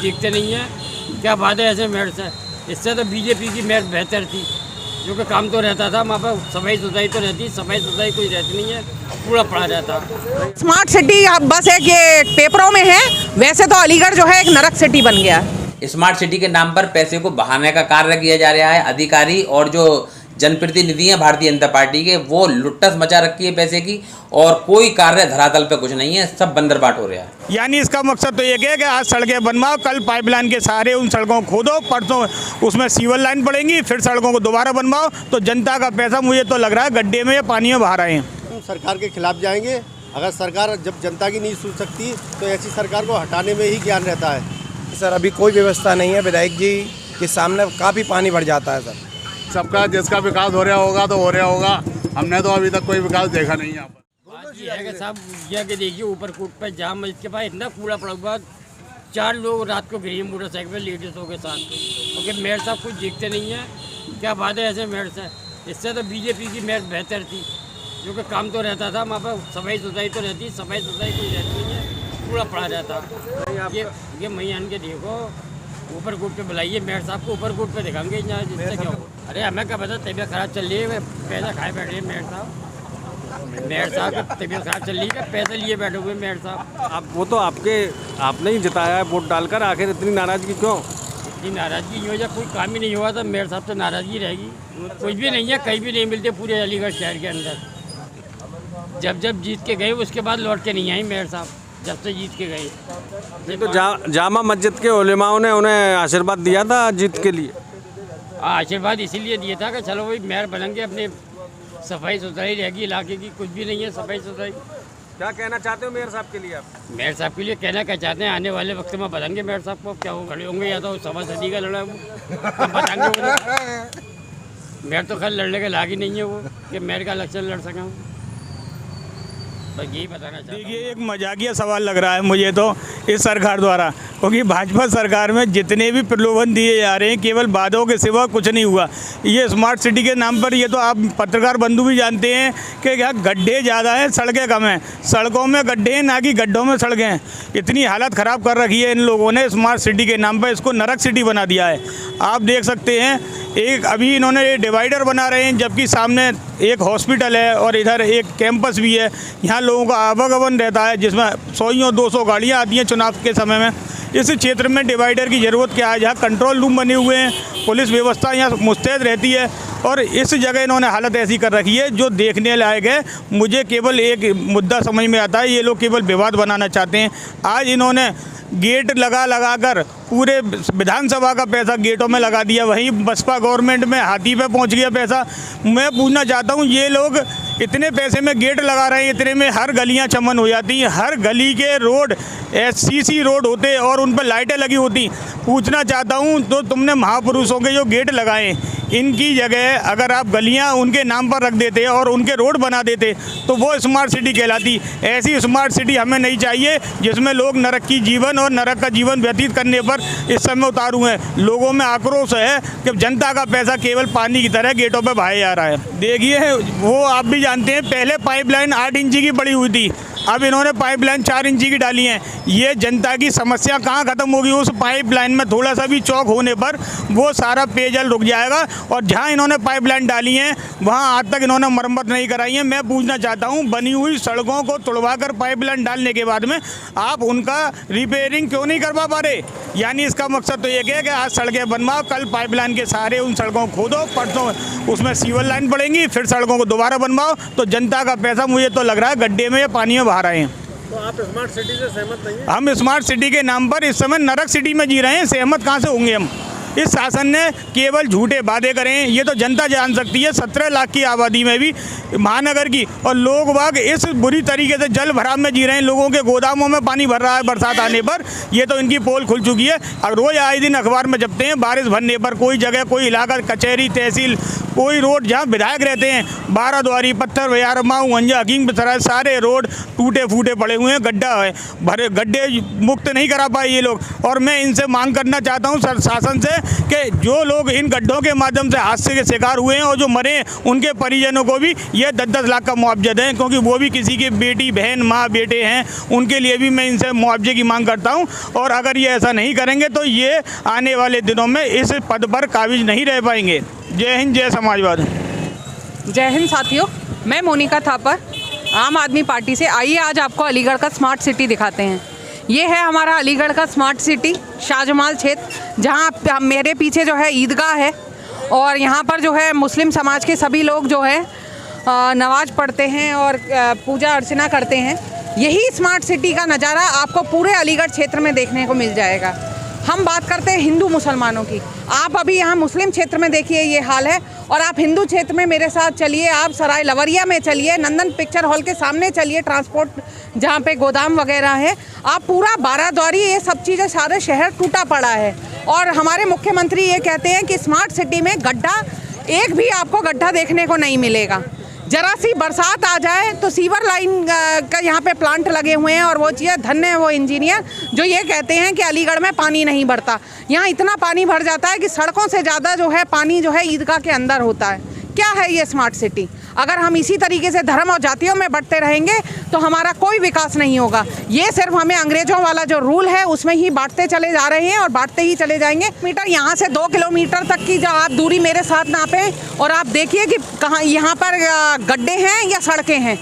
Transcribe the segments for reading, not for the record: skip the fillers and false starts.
देखते नहीं है। क्या बात है ऐसे मेयर से? इससे तो बीजेपी की मेयर बेहतर थी, जो कि काम तो रहता था वहाँ पर, सफाई सुथराई तो रहती, सफाई सुथराई कोई रहती नहीं है, कूड़ा पड़ा रहता। स्मार्ट सिटी बस एक ये पेपरों में है, वैसे तो अलीगढ़ जो है एक नरक सिटी बन गया है। स्मार्ट सिटी के नाम पर पैसे को बहाने का कार्य किया जा रहा है। अधिकारी और जो जनप्रतिनिधि हैं भारतीय जनता पार्टी के, वो लुट्टस मचा रखी है पैसे की, और कोई कार्य धरातल पे कुछ नहीं है, सब बंदरबाट हो रहा है। यानी इसका मकसद तो एक है कि आज सड़कें बनवाओ, कल पाइपलाइन के सहारे उन सड़कों को खोदो, परसों उसमें सीवर लाइन पड़ेंगी, फिर सड़कों को दोबारा बनवाओ, तो जनता का पैसा मुझे तो लग रहा है गड्ढे में या पानी में बहा रहे हैं। सरकार के खिलाफ जाएंगे। अगर सरकार जब जनता की नहीं सुन सकती तो ऐसी सरकार को हटाने में ही ज्ञान रहता है। सर अभी कोई व्यवस्था नहीं है, विधायक जी के सामने काफ़ी पानी भर जाता है सर। सबका जिसका विकास हो रहा होगा तो हो रहा होगा, हमने तो अभी तक कोई विकास देखा नहीं है यहाँ पर। बात ये है कि साहब यह कि देखिए ऊपर कोट पर जाम, इसके पास इतना कूड़ा पड़ा हुआ, 4 लोग रात को गिरे मोटरसाइकिल पर लेडीज़ों के साथ, क्योंकि मेयर साहब कुछ देखते नहीं है। क्या बात है ऐसे मेयर से? इससे तो बीजेपी की मेयर बेहतर थी, जो कि काम तो रहता था वहाँ पर, सफाई सुथराई तो रहती, सफाई सुथराई कोई रहती नहीं है, कूड़ा पड़ा रहता। ये मई आन के देखो, ऊपर कोट पे बुलाइए मेयर साहब को, ऊपर कोट पे दिखाएंगे यहाँ, जिससे क्या हो। अरे हमें क्या पता, तबीयत खराब चल रही है, पैसा खाए बैठे मेयर साहब। मेयर साहब की तबीयत खराब चल रही है, पैसे लिए बैठे हुए मेयर साहब। आप वो तो आपने ही जिताया है वोट डालकर, आखिर इतनी नाराजगी क्यों? इतनी नाराजगी की वजह कोई काम ही नहीं हुआ था, मेयर साहब से नाराजगी रहेगी। कुछ भी नहीं है, कहीं भी नहीं मिलते पूरे अलीगढ़ शहर के अंदर। जब जीत के गए उसके बाद लौट के नहीं आई मेयर साहब, जब से जीत के गए। नहीं तो जामा मस्जिद के उलेमाओं ने उन्हें आशीर्वाद दिया था जीत के लिए। आशीर्वाद इसीलिए दिया था कि चलो भाई मेयर बनेंगे, अपने सफाई सुथराई रहेगी इलाके की। कुछ भी नहीं है सफाई सुथराई। क्या कहना चाहते हो मेयर साहब के लिए आप? मेयर साहब के लिए कहना क्या चाहते हैं, आने वाले वक्त में बताएंगे मेयर साहब को, क्या वो खड़े होंगे या तो सवा सदी का लड़ा वो बताएंगे। मेयर तो खैर लड़ने के लायक ही नहीं है वो, कि मेयर का इलेक्शन लड़ सकें। बस यही बताना चाहता हूं। देखिए एक मजाकिया सवाल लग रहा है मुझे तो इस सरकार द्वारा, क्योंकि भाजपा सरकार में जितने भी प्रलोभन दिए जा रहे हैं केवल वादों के सिवा कुछ नहीं हुआ। ये स्मार्ट सिटी के नाम पर, ये तो आप पत्रकार बंधु भी जानते हैं कि क्या गड्ढे ज़्यादा हैं, सड़कें कम हैं। सड़कों में गड्ढे हैं, ना कि गड्ढों में सड़कें हैं। इतनी हालत ख़राब कर रखी है इन लोगों ने स्मार्ट सिटी के नाम पर, इसको नरक सिटी बना दिया है। आप देख सकते हैं, एक अभी इन्होंने डिवाइडर बना रहे हैं, जबकि सामने एक हॉस्पिटल है और इधर एक कैंपस भी है। यहाँ लोगों का आवागमन रहता है, जिसमें 100-200 गाड़ियाँ आती हैं चुनाव के समय में। इस क्षेत्र में डिवाइडर की ज़रूरत क्या है, जहाँ कंट्रोल रूम बने हुए हैं, पुलिस व्यवस्था यहाँ मुस्तैद रहती है, और इस जगह इन्होंने हालत ऐसी कर रखी है जो देखने लायक है। मुझे केवल एक मुद्दा समझ में आता है, ये लोग केवल विवाद बनाना चाहते हैं। आज इन्होंने गेट लगा कर पूरे विधानसभा का पैसा गेटों में लगा दिया, वहीं बसपा गवर्नमेंट में हाथी पे पहुंच गया पैसा। मैं पूछना चाहता हूं, ये लोग इतने पैसे में गेट लगा रहे हैं, इतने में हर गलियां चमन हो जाती हैं, हर गली के रोड SCC रोड होते और उन पर लाइटें लगी होती। पूछना चाहता हूं, तो तुमने महापुरुषों के जो गेट लगाए, इनकी जगह अगर आप गलियां उनके नाम पर रख देते और उनके रोड बना देते तो वो स्मार्ट सिटी कहलाती। ऐसी स्मार्ट सिटी हमें नहीं चाहिए जिसमें लोग नरक की जीवन और नरक का जीवन व्यतीत करने पर इस समय उतारू हैं। लोगों में आक्रोश है कि जनता का पैसा केवल पानी की तरह गेटों पर बहाया जा रहा है। देखिए वो आप भी जानते हैं, पहले पाइपलाइन 8 इंची की बड़ी हुई थी, अब इन्होंने पाइपलाइन 4 इंची की डाली है। ये जनता की समस्या कहाँ ख़त्म होगी? उस पाइपलाइन में थोड़ा सा भी चौक होने पर वो सारा पेयजल रुक जाएगा, और जहाँ इन्होंने पाइपलाइन डाली है वहाँ आज तक इन्होंने मरम्मत नहीं कराई है। मैं पूछना चाहता हूँ, बनी हुई सड़कों को तुड़वा कर पाइपलाइन डालने के बाद में आप उनका रिपेयरिंग क्यों नहीं करवा पा रहे? यानी इसका मकसद तो एक है कि आज सड़कें बनवाओ, कल पाइपलाइन के सहारे उन सड़कों को खोदो, परसों उसमें सीवर लाइन पड़ेंगी, फिर सड़कों को दोबारा बनवाओ, तो जनता का पैसा मुझे तो लग रहा है गड्ढे में या पानी में बहा रहे हैं। तो आप स्मार्ट सिटी से सहमत नहीं हैं? हम स्मार्ट सिटी के नाम पर इस समय नरक सिटी में जी रहे हैं, सहमत कहाँ से होंगे हम? इस शासन ने केवल झूठे वादे करें, ये तो जनता जान सकती है। 17 लाख की आबादी में भी महानगर की, और लोग बाग इस बुरी तरीके से जल भराव में जी रहे हैं। लोगों के गोदामों में पानी भर रहा है बरसात आने पर, ये तो इनकी पोल खुल चुकी है। और रोज़ आए दिन अखबार में जपते हैं बारिश भरने पर कोई जगह, कोई इलाका, कचहरी, तहसील, कोई रोड जहाँ विधायक रहते हैं, 12 द्वारी, पत्थर बाजार, माऊ, अंजा, हकीम सराय, सारे रोड टूटे फूटे पड़े हुए हैं, गड्ढा है, भरे गड्ढे मुक्त नहीं करा पाए ये लोग। और मैं इनसे मांग करना चाहता हूँ शासन से कि जो लोग इन गड्ढों के माध्यम से हादसे के शिकार हुए हैं और जो मरे उनके परिजनों को भी ये 10-10 लाख का मुआवजा दें, क्योंकि वो भी किसी की बेटी, बहन, माँ, बेटे हैं, उनके लिए भी मैं इनसे मुआवजे की मांग करता हूँ। और अगर ये ऐसा नहीं करेंगे तो ये आने वाले दिनों में इस पद पर काबिज नहीं रह पाएंगे। जय हिंद, जय समाजवाद। जय हिंद साथियों, मैं मोनिका थापर, आम आदमी पार्टी से। आइए आज आपको अलीगढ़ का स्मार्ट सिटी दिखाते हैं। ये है हमारा अलीगढ़ का स्मार्ट सिटी, शाहजमाल क्षेत्र, जहाँ मेरे पीछे जो है ईदगाह है और यहाँ पर जो है मुस्लिम समाज के सभी लोग जो है नमाज पढ़ते हैं और पूजा अर्चना करते हैं। यही स्मार्ट सिटी का नज़ारा आपको पूरे अलीगढ़ क्षेत्र में देखने को मिल जाएगा। हम बात करते हैं हिंदू मुसलमानों की। आप अभी यहाँ मुस्लिम क्षेत्र में देखिए ये हाल है, और आप हिंदू क्षेत्र में मेरे साथ चलिए, आप सराय लवरिया में चलिए, नंदन पिक्चर हॉल के सामने चलिए, ट्रांसपोर्ट जहाँ पे गोदाम वगैरह है, आप पूरा 12 द्वारी, ये सब चीज़ें, सारे शहर टूटा पड़ा है। और हमारे मुख्यमंत्री ये कहते हैं कि स्मार्ट सिटी में गड्ढा, एक भी आपको गड्ढा देखने को नहीं मिलेगा। जरा सी बरसात आ जाए तो सीवर लाइन का यहाँ पे प्लांट लगे हुए हैं, और वो चीज़, धन्य है वो इंजीनियर जो ये कहते हैं कि अलीगढ़ में पानी नहीं भरता। यहाँ इतना पानी भर जाता है कि सड़कों से ज़्यादा जो है पानी जो है ईदगाह के अंदर होता है। क्या है ये स्मार्ट सिटी? अगर हम इसी तरीके से धर्म और जातियों में बढ़ते रहेंगे तो हमारा कोई विकास नहीं होगा। ये सिर्फ हमें अंग्रेज़ों वाला जो रूल है उसमें ही बांटते चले जा रहे हैं और बांटते ही चले जाएंगे। मीटर यहाँ से 2 किलोमीटर तक की जो आप दूरी मेरे साथ नापें और आप देखिए कि कहाँ यहाँ पर गड्ढे हैं या सड़कें हैं।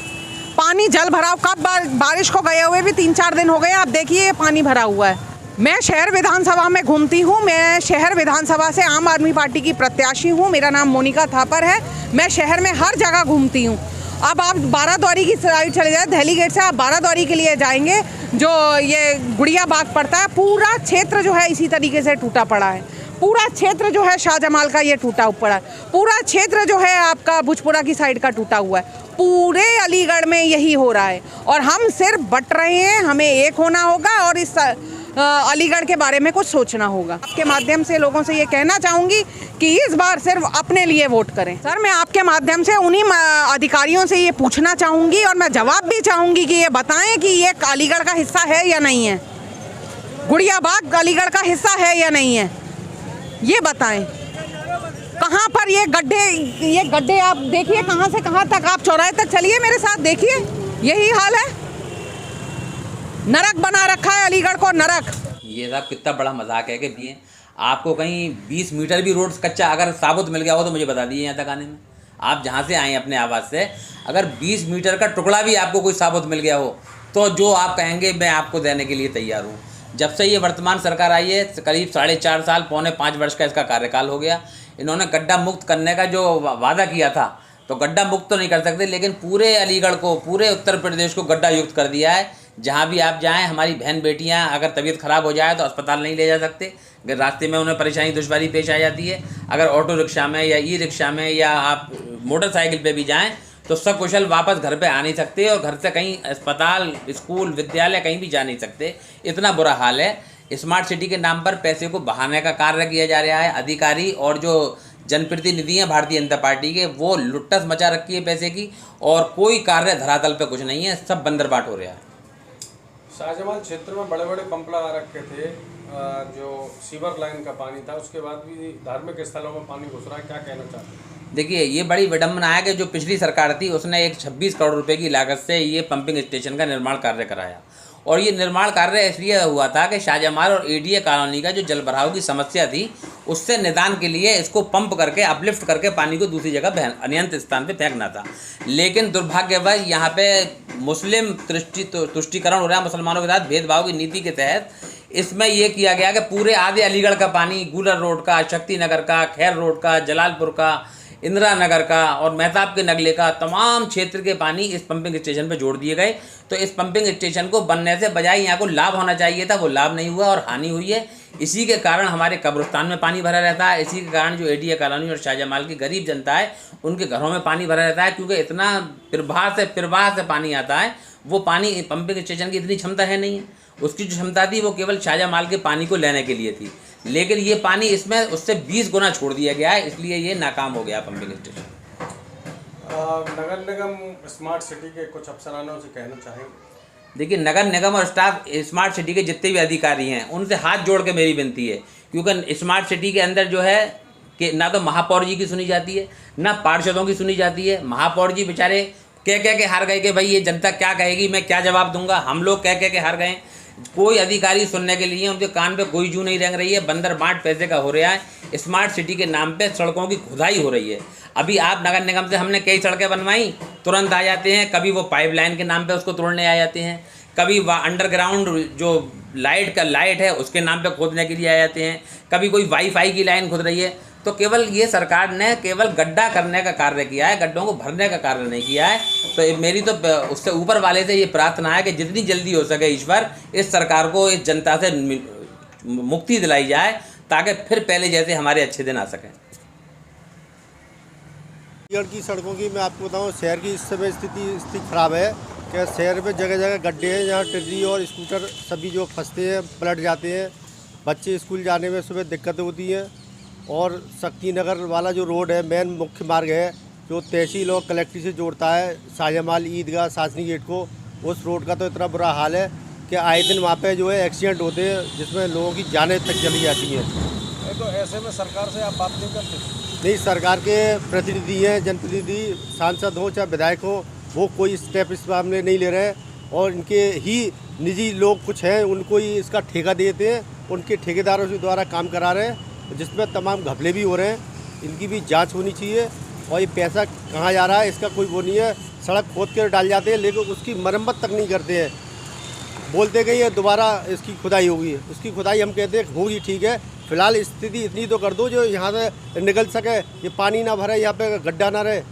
पानी जल भराव, कब बारिश को गए हुए भी 3-4 दिन हो गए, आप देखिए ये पानी भरा हुआ है। मैं शहर विधानसभा में घूमती हूँ, मैं शहर विधानसभा से आम आदमी पार्टी की प्रत्याशी हूँ। मेरा नाम मोनिका थापर है। मैं शहर में हर जगह घूमती हूँ। अब आप 12 द्वारी की साइड चले जाए, दिल्ली गेट से आप 12 द्वारी के लिए जाएंगे, जो ये गुड़िया बाग पड़ता है, पूरा क्षेत्र जो है इसी तरीके से टूटा पड़ा है। पूरा क्षेत्र जो है शाहजमाल का ये टूटा पड़ा है। पूरा क्षेत्र जो है आपका भुजपुरा की साइड का टूटा हुआ है। पूरे अलीगढ़ में यही हो रहा है और हम सिर्फ बट रहे हैं। हमें एक होना होगा और इस अलीगढ़ के बारे में कुछ सोचना होगा। आपके माध्यम से लोगों से ये कहना चाहूँगी कि इस बार सिर्फ अपने लिए वोट करें। सर, मैं आपके माध्यम से उन्हीं अधिकारियों से ये पूछना चाहूँगी और मैं जवाब भी चाहूँगी कि ये बताएं कि ये अलीगढ़ का हिस्सा है या नहीं है, गुड़िया बाग अलीगढ़ का हिस्सा है या नहीं है, ये बताएं। कहाँ पर ये गड्ढे आप देखिए, कहाँ से कहाँ तक, आप चौराहे तक चलिए मेरे साथ, देखिए यही हाल है। नरक बना रखा है अलीगढ़ को, नरक। ये साहब कितना बड़ा मजाक है कि दिए आपको कहीं 20 मीटर भी रोड कच्चा अगर साबुत मिल गया हो तो मुझे बता दीजिए। यहाँ तक आने में आप जहाँ से आए अपने आवाज़ से, अगर 20 मीटर का टुकड़ा भी आपको कोई साबुत मिल गया हो तो जो आप कहेंगे मैं आपको देने के लिए तैयार हूँ। जब से ये वर्तमान सरकार आई है, करीब 4.5 साल, 4.25 वर्ष का इसका कार्यकाल हो गया। इन्होंने गड्ढा मुक्त करने का जो वादा किया था, तो गड्ढा मुक्त तो नहीं कर सकते, लेकिन पूरे अलीगढ़ को, पूरे उत्तर प्रदेश को गड्ढा युक्त कर दिया है। जहाँ भी आप जाएं, हमारी बहन बेटियाँ अगर तबीयत ख़राब हो जाए तो अस्पताल नहीं ले जा सकते, अगर रास्ते में उन्हें परेशानी दुश्वारी पेश आ जाती है। अगर ऑटो रिक्शा में या ई रिक्शा में या आप मोटरसाइकिल पे भी जाएं तो सकुशल वापस घर पे आ नहीं सकते और घर से कहीं अस्पताल, स्कूल, विद्यालय कहीं भी जा नहीं सकते। इतना बुरा हाल है। स्मार्ट सिटी के नाम पर पैसे को बहाने का कार्य किया जा रहा है। अधिकारी और जो जनप्रतिनिधि हैं भारतीय जनता पार्टी के, वो लुट्टस मचा रखी है पैसे की, और कोई कार्य धरातल पे कुछ नहीं है, सब बंदरबाट हो रहा है। शाहजमाल क्षेत्र में बड़े बड़े पंप लगा रखे थे, जो सीवर लाइन का पानी था, उसके बाद भी धार्मिक स्थलों में पानी घुस रहा है। क्या कहना चाहते हैं? देखिए, ये बड़ी विडम्बना है कि जो पिछली सरकार थी उसने एक 26 करोड़ रुपए की लागत से ये पंपिंग स्टेशन का निर्माण कार्य कराया, और ये निर्माण कार्य इसलिए हुआ था कि शाहजमाल और एडीए कॉलोनी का जो जल भराव की समस्या थी उससे निदान के लिए इसको पंप करके, अपलिफ्ट करके पानी को दूसरी जगह अनियंत्रित स्थान पे फेंकना था। लेकिन दुर्भाग्यवश यहाँ पे मुस्लिम तुष्टिकरण हो रहा है, मुसलमानों के साथ भेदभाव की नीति के तहत इसमें यह किया गया कि पूरे आधे अलीगढ़ का पानी, गूलर रोड का, शक्ति नगर का, खैर रोड का, जलालपुर का, इंदिरा नगर का और मेहताब के नगले का, तमाम क्षेत्र के पानी इस पंपिंग स्टेशन पे जोड़ दिए गए। तो इस पंपिंग स्टेशन को बनने से बजाय यहाँ को लाभ होना चाहिए था, वो लाभ नहीं हुआ और हानि हुई है। इसी के कारण हमारे कब्रिस्तान में पानी भरा रहता है। इसी के कारण जो एडीए कॉलोनी और शाहजमाल की गरीब जनता है उनके घरों में पानी भरा रहता है, क्योंकि इतना प्रवाह से पानी आता है। वो पानी पंपिंग स्टेशन की इतनी क्षमता है नहीं है। उसकी जो क्षमता थी वो केवल शाहजमाल के पानी को लेने के लिए थी। लेकिन ये पानी इसमें उससे 20 गुना छोड़ दिया गया है, इसलिए ये नाकाम हो गया पंपिंग स्टेशन। नगर निगम स्मार्ट सिटी के कुछ अफसरानों से कहना चाहेंगे? देखिए, नगर निगम और स्टाफ स्मार्ट सिटी के जितने भी अधिकारी हैं उनसे हाथ जोड़ के मेरी विनती है, क्योंकि स्मार्ट सिटी के अंदर जो है कि ना तो महापौर जी की सुनी जाती है, ना पार्षदों की सुनी जाती है। महापौर जी बेचारे कह के हार गए कि भाई ये जनता क्या कहेगी, मैं क्या जवाब दूंगा। हम लोग कह के हार गए। कोई अधिकारी सुनने के लिए उनके कान पे कोई जू नहीं रेंग रही है। बंदर बांट पैसे का हो रहा है। स्मार्ट सिटी के नाम पे सड़कों की खुदाई हो रही है। अभी आप नगर निगम से हमने कई सड़कें बनवाई, तुरंत आ जाते हैं। कभी वो पाइपलाइन के नाम पे उसको तोड़ने आ जाते हैं, कभी अंडरग्राउंड जो लाइट है उसके नाम पे खोदने के लिए आ जाते हैं, कभी कोई वाईफाई की लाइन खुद रही है। तो केवल ये सरकार ने केवल गड्ढा करने का कार्य किया है, गड्ढों को भरने का कार्य नहीं किया है। तो मेरी तो उससे ऊपर वाले से ये प्रार्थना है कि जितनी जल्दी हो सके ईश्वर इस सरकार को इस जनता से मुक्ति दिलाई जाए, ताकि फिर पहले जैसे हमारे अच्छे दिन आ सकें। अलीगढ़ की सड़कों की मैं आपको बताऊं, शहर की इस समय स्थिति खराब है कि शहर में जगह जगह गड्ढे हैं, जहाँ टिड्डी और स्कूटर सभी जो फंसते हैं, पलट जाते हैं। बच्चे स्कूल जाने में सुबह दिक्कतें होती हैं। और शक्ति नगर वाला जो रोड है, मेन मुख्य मार्ग है जो तहसील और कलेक्ट्री से जोड़ता है शाहजमाल ईदगाह सासनी गेट को, उस रोड का तो इतना बुरा हाल है कि आए दिन वहाँ पे जो है एक्सीडेंट होते हैं, जिसमें लोगों की जानें तक चली जाती हैं। तो ऐसे में सरकार से आप बात नहीं करते? नहीं, सरकार के प्रतिनिधि हैं, जनप्रतिनिधि, सांसद हो चाहे विधायक हो, वो कोई स्टेप इस मामले नहीं ले रहे हैं। और इनके ही निजी लोग कुछ हैं, उनको ही इसका ठेका देते हैं, उनके ठेकेदारों के द्वारा काम करा रहे हैं, जिसमें तमाम घपले भी हो रहे हैं। इनकी भी जांच होनी चाहिए। और ये पैसा कहाँ जा रहा है इसका कोई वो नहीं है। सड़क खोद कर डाल जाते हैं, लेकिन उसकी मरम्मत तक नहीं करते हैं। बोलते कि ये दोबारा इसकी खुदाई होगी, उसकी खुदाई हम कहते हैं होगी, ठीक है, फिलहाल स्थिति इतनी तो कर दो जो यहाँ से निकल सके, ये पानी ना भरे, यहाँ पे गड्ढा ना रहे।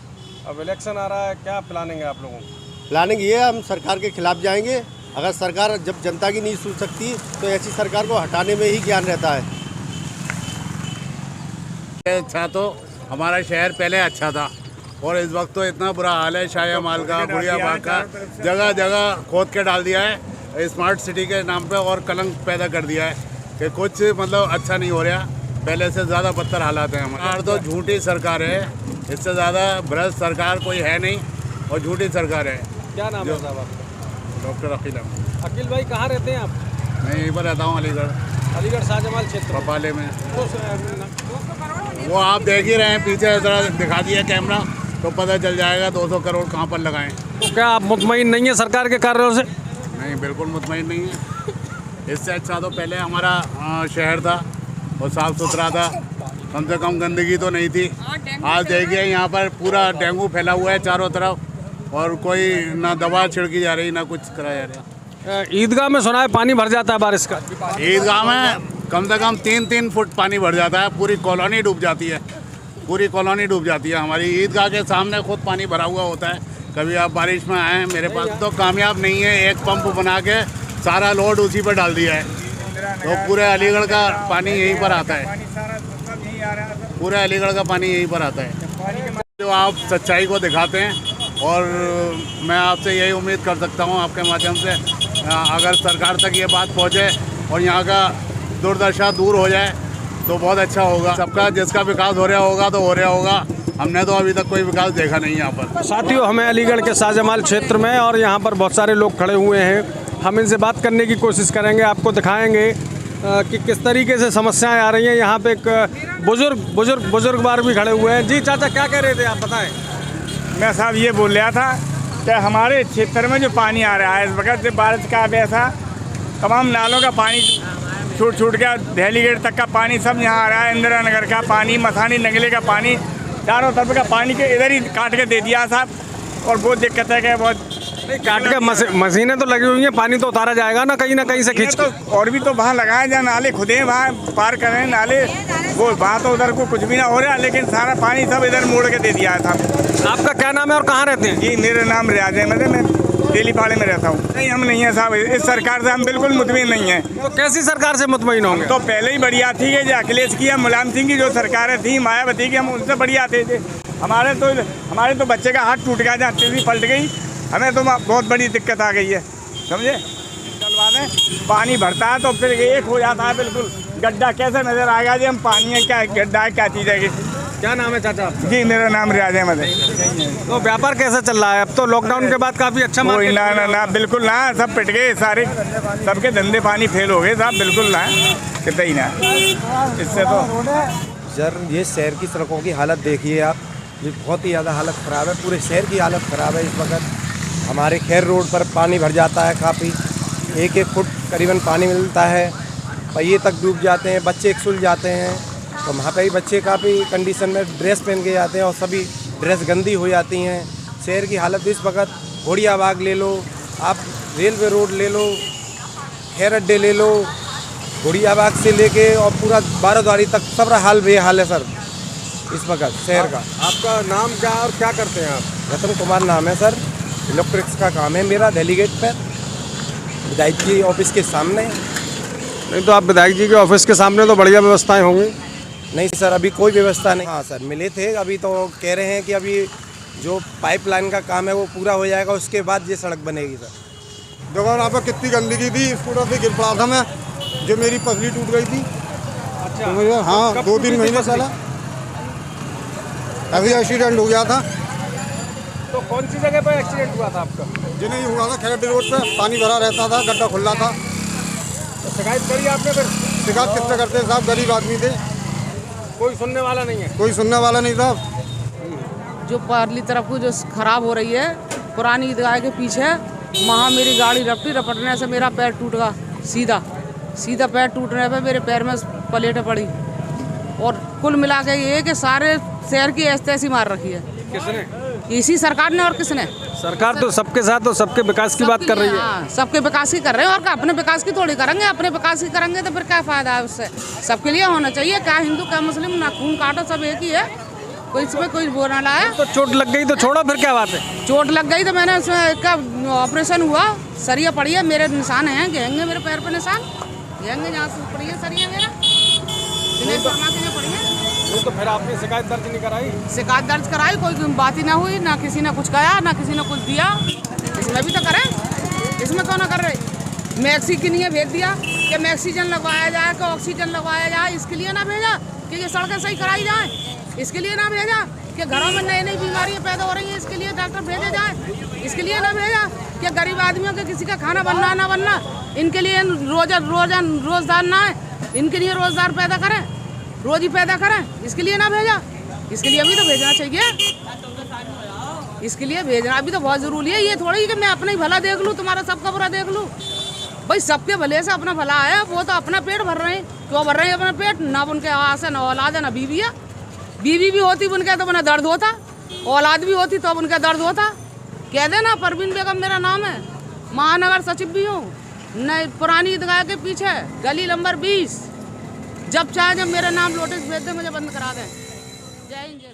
अब इलेक्शन आ रहा है, क्या प्लानिंग है आप लोगों की? प्लानिंग ये है, हम सरकार के खिलाफ जाएंगे। अगर सरकार जब जनता की नहीं सुन सकती तो ऐसी सरकार को हटाने में ही ज्ञान रहता है। अच्छा, तो हमारा शहर पहले अच्छा था और इस वक्त तो इतना बुरा हाल है। शाहजमाल का, बुढ़िया बाग का, जगह जगह खोद के डाल दिया है स्मार्ट सिटी के नाम पे और कलंक पैदा कर दिया है कि कुछ मतलब अच्छा नहीं हो रहा। पहले से ज़्यादा बदतर हालात हैं हमारे। तो झूठी सरकार है, इससे ज़्यादा भ्रष्ट सरकार कोई है नहीं और झूठी सरकार है। क्या नाम है साहब आपका? डॉक्टर अकील अहमद। अकील भाई, कहाँ रहते हैं आप? मैं यहीं पर रहता हूँ, अलीगढ़ शाहजमाल क्षेत्र भोपाले में। वो आप देख ही रहे हैं, पीछे ज़रा दिखा दिया कैमरा तो पता चल जाएगा 200 करोड़ कहाँ पर लगाएं। तो क्या आप मुतमईन नहीं है सरकार के कार्यों से? नहीं, बिल्कुल मुतमईन नहीं है। इससे अच्छा तो पहले हमारा शहर था और साफ़ सुथरा था, कम से कम गंदगी तो नहीं थी। आज देखिए यहाँ पर पूरा डेंगू फैला हुआ है चारों तरफ और कोई ना दवा छिड़की जा रही ना कुछ कराया जा रहा। ईदगाह में सुना है पानी भर जाता है बारिश का। ईदगाह में कम से कम 3-3 फुट पानी भर जाता है, पूरी कॉलोनी डूब जाती है, पूरी कॉलोनी डूब जाती है। हमारी ईदगाह के सामने खुद पानी भरा हुआ होता है। कभी आप बारिश में आए, मेरे पास तो कामयाब नहीं है, एक पंप बना के सारा लोड उसी पर डाल दिया है, तो पूरे अलीगढ़ का पानी यहीं पर आता है, पूरे अलीगढ़ का पानी यहीं पर आता है। जो आप सच्चाई को दिखाते हैं और मैं आपसे यही उम्मीद कर सकता हूँ आपके माध्यम से, अगर सरकार तक ये बात पहुँचे और यहाँ का दुर्दशा दूर हो जाए तो बहुत अच्छा होगा। सबका जिसका विकास हो रहा होगा तो हो रहा होगा, हमने तो अभी तक कोई विकास देखा नहीं यहाँ पर। साथियों, हमें अलीगढ़ के शाहजमाल क्षेत्र में और यहाँ पर बहुत सारे लोग खड़े हुए हैं, हम इनसे बात करने की कोशिश करेंगे, आपको दिखाएंगे कि किस तरीके से समस्याएं आ रही हैं। यहाँ पे एक बुजुर्ग बार भी खड़े हुए हैं। जी चाचा, क्या कह रहे थे आप, बताएं। मैं साहब ये बोल रहा था कि हमारे क्षेत्र में जो पानी आ रहा है इस वक्त से बारिश का वैसा, तमाम नालों का पानी छूट गया, दहली गेट तक का पानी सब यहाँ आ रहा है। इंदिरा नगर का पानी, मसानी नगले का पानी, चारों तरफ का पानी के इधर ही काट के दे दिया साहब। और बहुत दिक्कत है कि बहुत काट के मशीनें तो लगी हुई हैं, पानी तो उतारा जाएगा ना कहीं से खींच तो, और भी तो वहाँ लगाए जहाँ नाले खुदे हैं, वहाँ पार करें नाले, वो वहाँ तो उधर को कुछ भी ना हो रहा, लेकिन सारा पानी सब इधर मोड़ के दे दिया है साहब। आपका क्या नाम है और कहाँ रहते हैं? जी, मेरा नाम रियाज अहमद है, मैं दिल्ली पाड़े में रहता हूँ। नहीं, हम नहीं हैं साहब, इस सरकार से हम बिल्कुल मुतमिन नहीं हैं। तो कैसी सरकार से मुतमईन होंगे? तो पहले ही बढ़िया थी कि जो अखिलेश की या मुलायम सिंह की जो सरकारें थी, मायावती की, हम उनसे बढ़िया थे। हमारे तो बच्चे का हाथ टूट गया, जहाँ टीवी पलट गई, हमें तो बहुत बड़ी दिक्कत आ गई है, समझे। चलवा दें, पानी भरता है तो फिर एक हो जाता है बिल्कुल गड्ढा कैसे नजर आएगा जी? हम पानी है क्या, गड्ढा है क्या चीज़ है? क्या नाम है चाचा आपका? जी मेरा नाम रियाज अहमद है। तो व्यापार कैसा चल रहा है? अब तो लॉकडाउन के बाद काफ़ी अच्छा कोई मार्केट ना ना ना बिल्कुल ना, सब पिट गए सारे, सबके धंधे पानी फेल हो गए साहब, बिल्कुल ना, कितना ही ना इससे तो। सर ये शहर की सड़कों की हालत देखिए आप, ये बहुत ही ज़्यादा हालत ख़राब है, पूरे शहर की हालत ख़राब है इस वक्त। हमारे खैर रोड पर पानी भर जाता है काफ़ी, 1-1 फुट करीबन पानी मिलता है, पहिए तक डूब जाते हैं, बच्चे सुल जाते हैं। तो वहाँ पे ही बच्चे काफ़ी कंडीशन में ड्रेस पहन के जाते हैं और सभी ड्रेस गंदी हो जाती हैं। शहर की हालत इस वक्त, घोड़ियाबाग ले लो आप, रेलवे रोड ले लो, खैर अड्डे ले लो, घोड़ियाबाग से लेके और पूरा बाराद्वारी तक सब हाल बेहाल है सर इस वक्त शहर का। आपका नाम क्या और क्या करते हैं आप? रतन कुमार नाम है सर, इलेक्ट्रिक्स का काम है मेरा, दिल्ली गेट पर विधायक जी ऑफिस के सामने। नहीं तो आप विधायक जी के ऑफिस के सामने तो बढ़िया व्यवस्थाएं होंगी। नहीं सर अभी कोई व्यवस्था नहीं। हाँ सर मिले थे, अभी तो कह रहे हैं कि अभी जो पाइपलाइन का काम है वो पूरा हो जाएगा, उसके बाद ये सड़क बनेगी सर। देखो यहाँ पर कितनी गंदगी थी, स्कूटर से गिर पड़ा था मैं, जो मेरी पसली टूट गई थी। अच्छा तो हाँ 2-3 महीने पहले अभी एक्सीडेंट हो गया था। तो कौन सी जगह पर एक्सीडेंट हुआ था आपका? जो नहीं हुआ था खैरडी रोड पे, पानी भरा रहता था, गड्ढा खुला था। तो शिकायत करी आपने फिर? शिकायत कितने करते हैं साहब, गरीब आदमी थे, कोई सुनने वाला नहीं है। कोई सुनने वाला नहीं था। जो पार्ली तरफ को जो खराब हो रही है, पुरानी ईदगाह के पीछे, वहाँ मेरी गाड़ी रपटने से मेरा पैर टूट गया, सीधा पैर टूटने पे मेरे पैर में प्लेटें पड़ी। और कुल मिला के ये कि सारे शहर की ऐसी मार रखी है। किसने? इसी सरकार ने। और किसने? सरकार तो सबके साथ और सबके विकास की बात कर रही है। हाँ, सबके विकास की कर रहे हैं, और क्या अपने विकास की थोड़ी करेंगे? अपने विकास की करेंगे तो फिर क्या फायदा है उससे? सबके लिए होना चाहिए, क्या हिंदू क्या मुस्लिम, ना खून काटो, सब एक ही है, कोई इसमें कोई वो ना लाया। तो चोट लग गई तो छोड़ो, फिर क्या बात है? चोट लग गई तो मैंने उसमें क्या ऑपरेशन हुआ, सरिया पड़ी है, मेरे निशान हैं, घेंगे मेरे पैर पे निशान, घेंगे जहाँ से पड़ी है सरिया मेरा, दिनेश शर्मा के जो पड़ी है। तो फिर आपने शिकायत दर्ज नहीं कराई? शिकायत दर्ज कराई, कोई बात ही ना हुई, ना किसी ने कुछ कहा, ना किसी ने कुछ दिया। इसमें भी तो करें, इसमें क्यों ना कर रहे? मैक्सी के लिए भेज दिया कि मैक्सीजन लगवाया जाए, कि ऑक्सीजन लगवाया जाए, इसके लिए ना भेजा कि ये सड़कें सही कराई जाए, इसके लिए ना भेजा कि घरों में नई नई बीमारियां पैदा हो रही हैं, इसके लिए डॉक्टर भेजे जाए, इसके लिए ना भेजा कि गरीब आदमियों के किसी का खाना बनना ना बनना, इनके लिए रोजगार ना है, इनके लिए रोजगार पैदा करें, रोजी पैदा करें, इसके लिए ना भेजा। इसके लिए भी तो भेजना चाहिए, इसके लिए भेजना भी तो बहुत ज़रूरी है। ये थोड़ी कि मैं अपना ही भला देख लूँ, तुम्हारा सबका बुरा देख लूँ। भाई सबके भले से अपना भला है, वो तो अपना पेट भर रहे हैं। क्यों भर रहे हैं अपना पेट? ना उनके आस है, ना औलाद है, ना बीवी है। बीवी भी होती उनके तो उन्हें दर्द होता, औलाद भी होती तो अब उनका दर्द होता। कह देना परवीन बेगम मेरा नाम है, महानगर सचिव भी हूँ, नई पुरानी ईदगाह के पीछे गली नंबर 20। जब चाहे जब मेरा नाम नोटिस भेज दे, मुझे बंद करा दें। जय हिंद जय